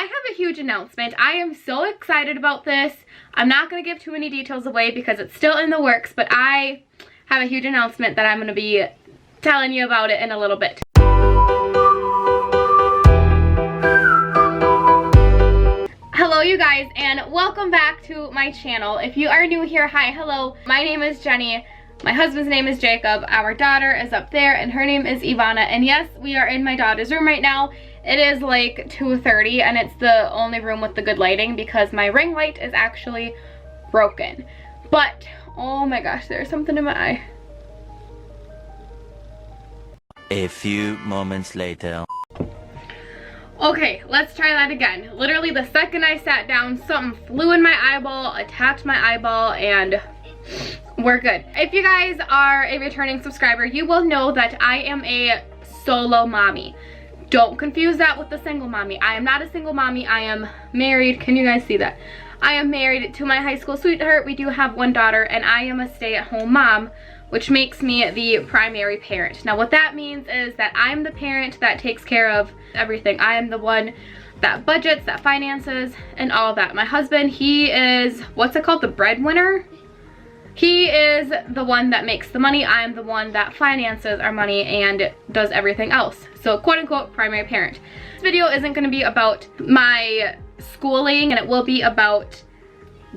have a huge announcement. I am so excited about this. I'm not going to give too many details away because it's still in the works, but I have a huge announcement that I'm going to be telling you about it in a little bit. Hello you guys, and welcome back to my channel. If you are new here, hi, hello. My name is Jenny. My husband's name is Jacob. Our daughter is up there and her name is Ivonna. And yes, we are in my daughter's room right now. It is like 2:30 and it's the only room with the good lighting because my ring light is actually broken. But, oh my gosh, there's something in my eye. A few moments later. Okay, let's try that again. Literally the second I sat down, something flew in my eyeball, attacked my eyeball, and we're good. If you guys are a returning subscriber, you will know that I am a solo mommy. Don't confuse that with the single mommy. I am not a single mommy. I am married. Can you guys see that? I am married to my high school sweetheart. We do have one daughter, and I am a stay-at-home mom, which makes me the primary parent. Now what that means is that I'm the parent that takes care of everything. I am the one that budgets, that finances, and all of that. My husband, he is, what's it called, the breadwinner? He is the one that makes the money. I am the one that finances our money and does everything else. So quote unquote primary parent. This video isn't going to be about my schooling, and it will be about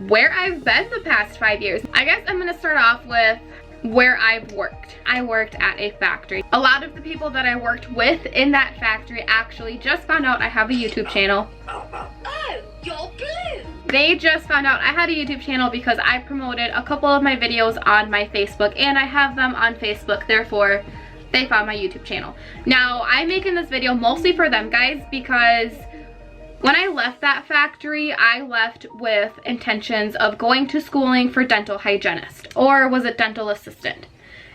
where I've been the past 5 years. I guess I'm going to start off with where I've worked. I worked at a factory. A lot of the people that I worked with in that factory actually just found out I have a YouTube channel. Oh, you're blue. They just found out I had a YouTube channel because I promoted a couple of my videos on my Facebook, and I have them on Facebook, therefore they found my YouTube channel. Now, I'm making this video mostly for them guys because when I left that factory, I left with intentions of going to schooling for dental hygienist, or was it dental assistant?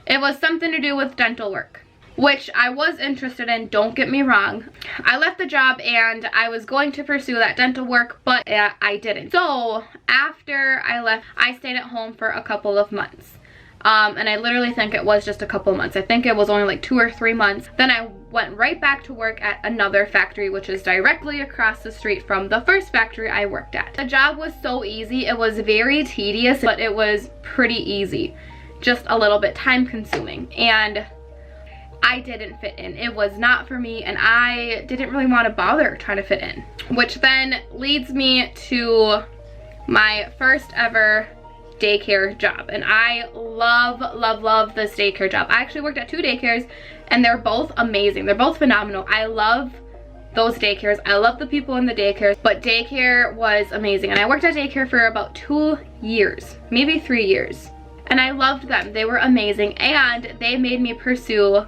It was something to do with dental work, which I was interested in, don't get me wrong. I left the job and I was going to pursue that dental work, but I didn't. So after I left, I stayed at home for a couple of months. And I literally think it was just a couple of months. I think it was only like 2 or 3 months. Then I went right back to work at another factory, which is directly across the street from the first factory I worked at. The job was so easy. It was very tedious, but it was pretty easy. Just a little bit time consuming. And I didn't fit in. It was not for me, and I didn't really want to bother trying to fit in. Which then leads me to my first ever daycare job, and I love this daycare job. I actually worked at 2 daycares and they're both amazing. They're both phenomenal. I love those daycares. I love the people in the daycares, but daycare was amazing. And I worked at daycare for about 2 years, maybe 3 years, and I loved them. They were amazing, and they made me pursue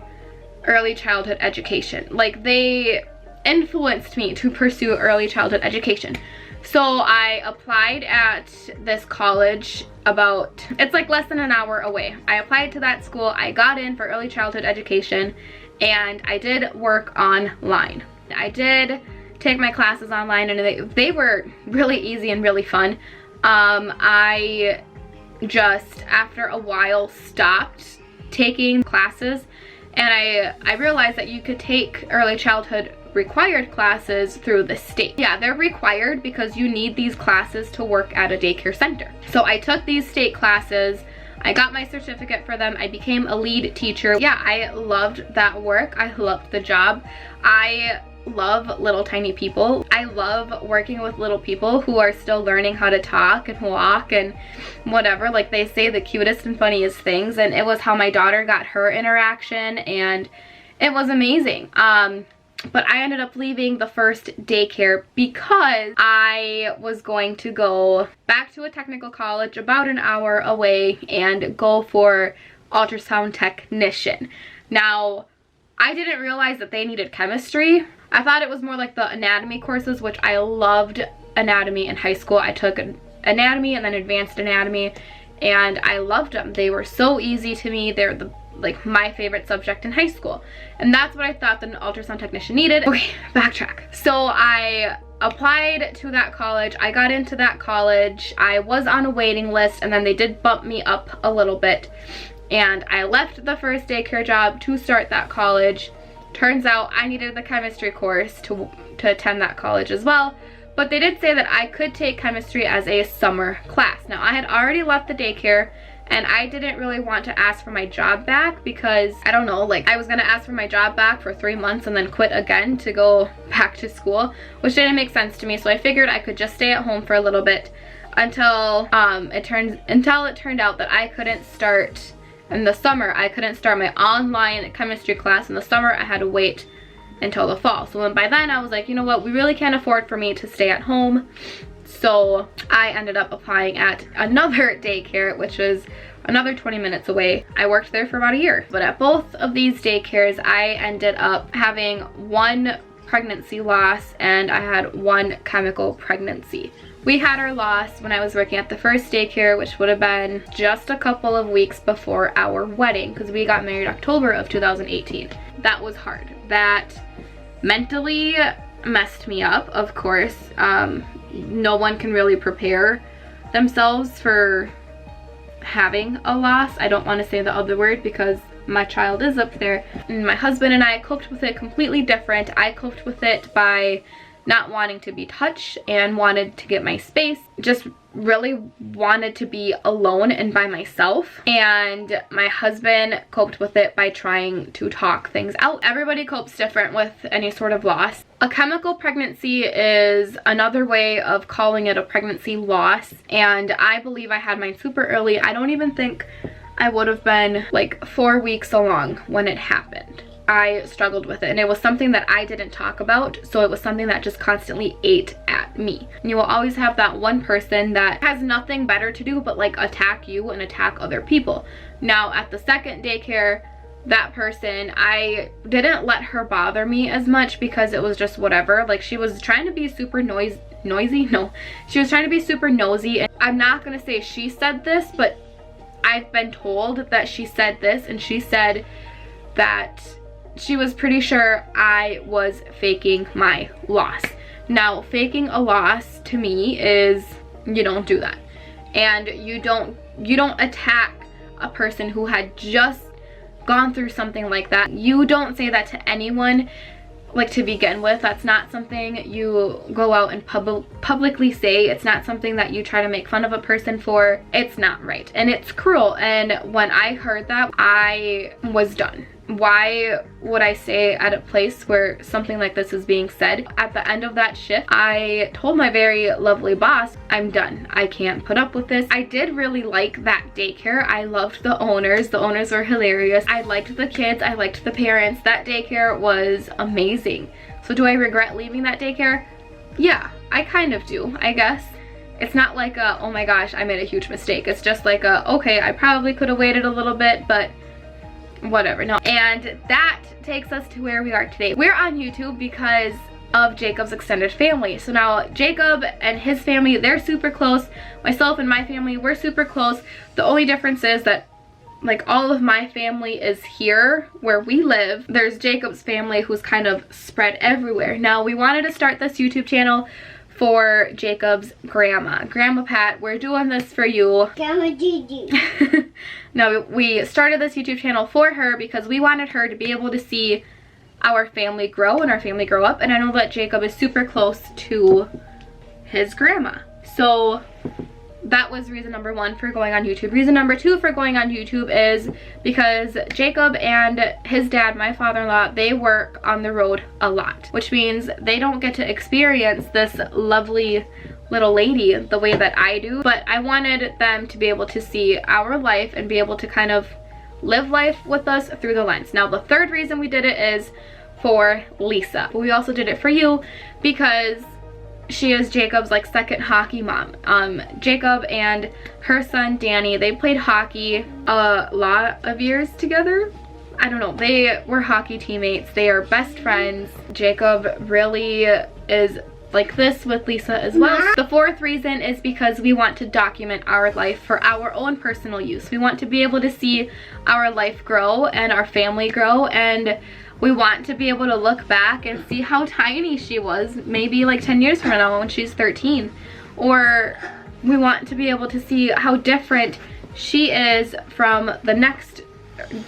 early childhood education. Like, they influenced me to pursue early childhood education. So I applied at this college it's like less than an hour away. I applied to that school, I got in for early childhood education, and I did work online. I did take my classes online, and they were really easy and really fun. I just, after a while, stopped taking classes, and I realized that you could take early childhood required classes through the state. Yeah, they're required because you need these classes to work at a daycare center. So I took these state classes, I got my certificate for them, I became a lead teacher. Yeah, I loved that work. I loved the job. I love little tiny people. I love working with little people who are still learning how to talk and walk and whatever. Like, they say the cutest and funniest things, and it was how my daughter got her interaction, and it was amazing. But I ended up leaving the first daycare because I was going to go back to a technical college about an hour away and go for ultrasound technician. Now, I didn't realize that they needed chemistry. I thought it was more like the anatomy courses, which I loved anatomy in high school. I took anatomy and then advanced anatomy, and I loved them. They were so easy to me. They're like my favorite subject in high school, and that's what I thought that an ultrasound technician needed. Okay, backtrack. So I applied to that college. I got into that college. I was on a waiting list, and then they did bump me up a little bit, and I left the first daycare job to start that college, Turns out I needed the chemistry course to attend that college as well. But they did say that I could take chemistry as a summer class. Now, I had already left the daycare, and I didn't really want to ask for my job back because, I don't know, like I was gonna ask for my job back for 3 months and then quit again to go back to school, which didn't make sense to me. So I figured I could just stay at home for a little bit until it turned out that I couldn't start in the summer. I couldn't start my online chemistry class in the summer. I had to wait until the fall. So by then I was like, you know what, we really can't afford for me to stay at home. So I ended up applying at another daycare, which was another 20 minutes away. I worked there for about a year. But at both of these daycares, I ended up having 1 pregnancy loss and I had 1 chemical pregnancy. We had our loss when I was working at the first daycare, which would have been just a couple of weeks before our wedding, because we got married October of 2018. That was hard. That mentally messed me up, of course. No one can really prepare themselves for having a loss. I don't want to say the other word because my child is up there. And my husband and I coped with it completely different. I coped with it by not wanting to be touched and wanted to get my space. Just really wanted to be alone and by myself. And my husband coped with it by trying to talk things out. Everybody copes different with any sort of loss. A chemical pregnancy is another way of calling it a pregnancy loss. And I believe I had mine super early. I don't even think I would have been like 4 weeks along when it happened. I struggled with it, and it was something that I didn't talk about, so it was something that just constantly ate at me. And you will always have that one person that has nothing better to do but like attack you and attack other people. Now at the second daycare, that person, I didn't let her bother me as much because it was just whatever. Like she was trying to be super noisy. No, she was trying to be super nosy, and I'm not gonna say she said this, but I've been told that she said this, and she said that she was pretty sure I was faking my loss. Now, faking a loss to me is, you don't do that. And you don't attack a person who had just gone through something like that. You don't say that to anyone, like to begin with. That's not something you go out and publicly say. It's not something that you try to make fun of a person for. It's not right, and it's cruel. And when I heard that, I was done. Why would I stay at a place where something like this is being said? At the end of that shift, I told my very lovely boss, I'm done. I can't put up with this. I did really like that daycare. I loved the owners. The owners were hilarious. I liked the kids. I liked the parents. That daycare was amazing. So do I regret leaving that daycare? Yeah, I kind of do, I guess. It's not like a, oh my gosh, I made a huge mistake. It's just like a, okay, I probably could have waited a little bit, but whatever. No. And that takes us to where we are today. We're on YouTube because of Jacob's extended family. So now Jacob and his family, they're super close. Myself and my family, we're super close. The only difference is that like all of my family is here where we live. There's Jacob's family who's kind of spread everywhere. Now we wanted to start this YouTube channel for Jacob's grandma. Grandma Pat, we're doing this for you. Grandma Gigi. No, we started this YouTube channel for her because we wanted her to be able to see our family grow and our family grow up. And I know that Jacob is super close to his grandma. So that was reason number 1 for going on YouTube. Reason number 2 for going on YouTube is because Jacob and his dad, my father-in-law, they work on the road a lot, which means they don't get to experience this lovely little lady the way that I do. But I wanted them to be able to see our life and be able to kind of live life with us through the lens. Now, the third reason we did it is for Lisa. But we also did it for you because she is Jacob's like second hockey mom. Jacob and her son Danny, they played hockey a lot of years together. I don't know, they were hockey teammates. They are best friends. Jacob really is like this with Lisa as well. The fourth reason is because we want to document our life for our own personal use. We want to be able to see our life grow and our family grow, and we want to be able to look back and see how tiny she was maybe like 10 years from now when she's 13. Or we want to be able to see how different she is from the next,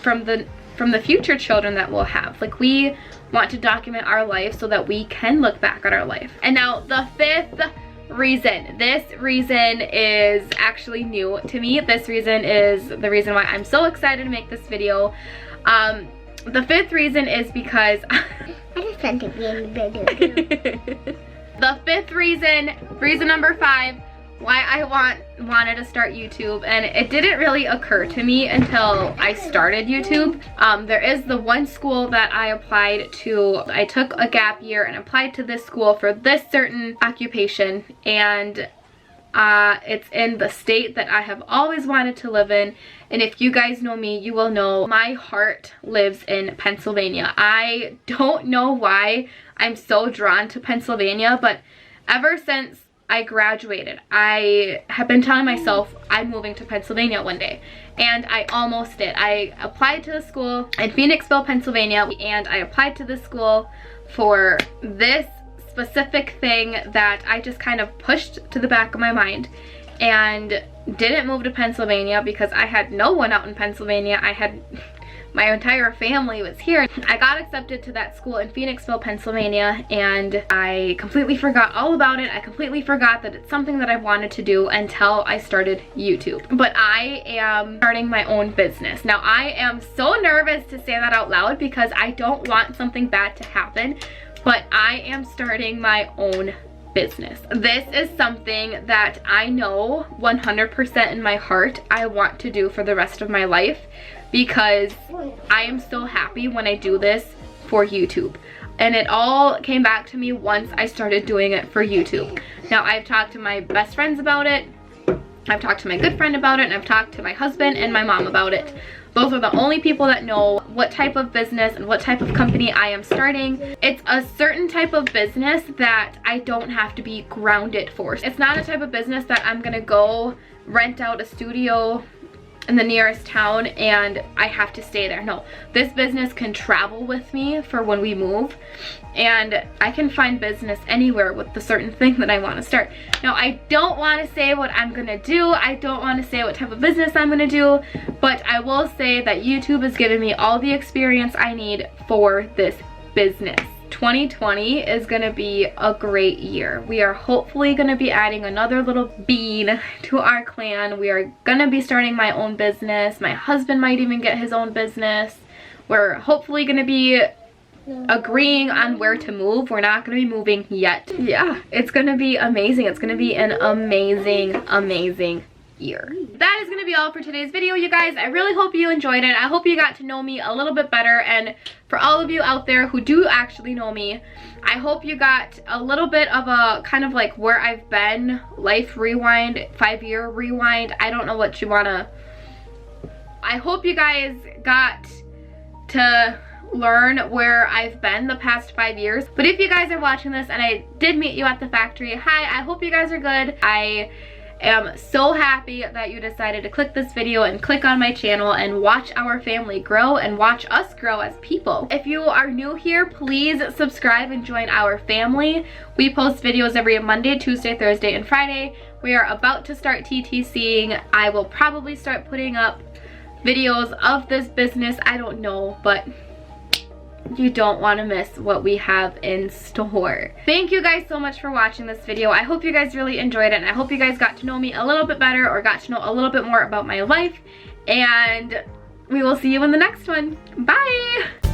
from the future children that we'll have. Like we want to document our life so that we can look back at our life. And now the fifth reason. This reason is actually new to me. This reason is the reason why I'm so excited to make this video. The fifth reason is because I just want to be in the video. the fifth reason number 5, why I wanted to start YouTube, and it didn't really occur to me until I started YouTube. There is the one school that I applied to. I took a gap year and applied to this school for this certain occupation, and it's in the state that I have always wanted to live in. And if you guys know me, you will know my heart lives in Pennsylvania. I don't know why I'm so drawn to Pennsylvania, but ever since I graduated, I have been telling myself I'm moving to Pennsylvania one day, and I almost did. I applied to the school in Phoenixville, Pennsylvania, and I applied to this school for this specific thing that I just kind of pushed to the back of my mind and didn't move to Pennsylvania because I had no one out in Pennsylvania. I had my entire family was here. I got accepted to that school in Phoenixville, Pennsylvania, and I completely forgot all about it. I completely forgot that it's something that I wanted to do until I started YouTube. But I am starting my own business. Now, I am so nervous to say that out loud because I don't want something bad to happen, but I am starting my own business. This is something that I know 100% in my heart I want to do for the rest of my life, because I am so happy when I do this for YouTube. And it all came back to me once I started doing it for YouTube. Now, I've talked to my best friends about it, I've talked to my good friend about it, and I've talked to my husband and my mom about it. Those are the only people that know what type of business and what type of company I am starting. It's a certain type of business that I don't have to be grounded for. It's not a type of business that I'm gonna go rent out a studio in the nearest town and I have to stay there. No, this business can travel with me for when we move, and I can find business anywhere with the certain thing that I want to start. Now, I don't want to say what I'm gonna do. I don't want to say what type of business I'm gonna do, but I will say that YouTube has given me all the experience I need for this business. 2020 is gonna be a great year. We are hopefully gonna be adding another little bean to our clan. We are gonna be starting my own business. My husband might even get his own business. We're hopefully gonna be agreeing on where to move. We're not gonna be moving yet. Yeah, it's gonna be amazing. It's gonna be an amazing year. That is gonna be all for today's video, you guys. I really hope you enjoyed it. I hope you got to know me a little bit better, and for all of you out there who do actually know me, I hope you got a little bit of a kind of like where I've been, life rewind, 5-year rewind. I don't know what you wanna. I hope you guys got to learn where I've been the past 5 years. But if you guys are watching this and I did meet you at the factory, hi, I hope you guys are good. I am so happy that you decided to click this video and click on my channel and watch our family grow and watch us grow as people. If you are new here, please subscribe and join our family. We post videos every Monday, Tuesday, Thursday, and Friday. We are about to start TTCing. I will probably start putting up videos of this business. I don't know, but you don't want to miss what we have in store. Thank you guys so much for watching this video. I hope you guys really enjoyed it, and I hope you guys got to know me a little bit better or got to know a little bit more about my life, and we will see you in the next one. Bye!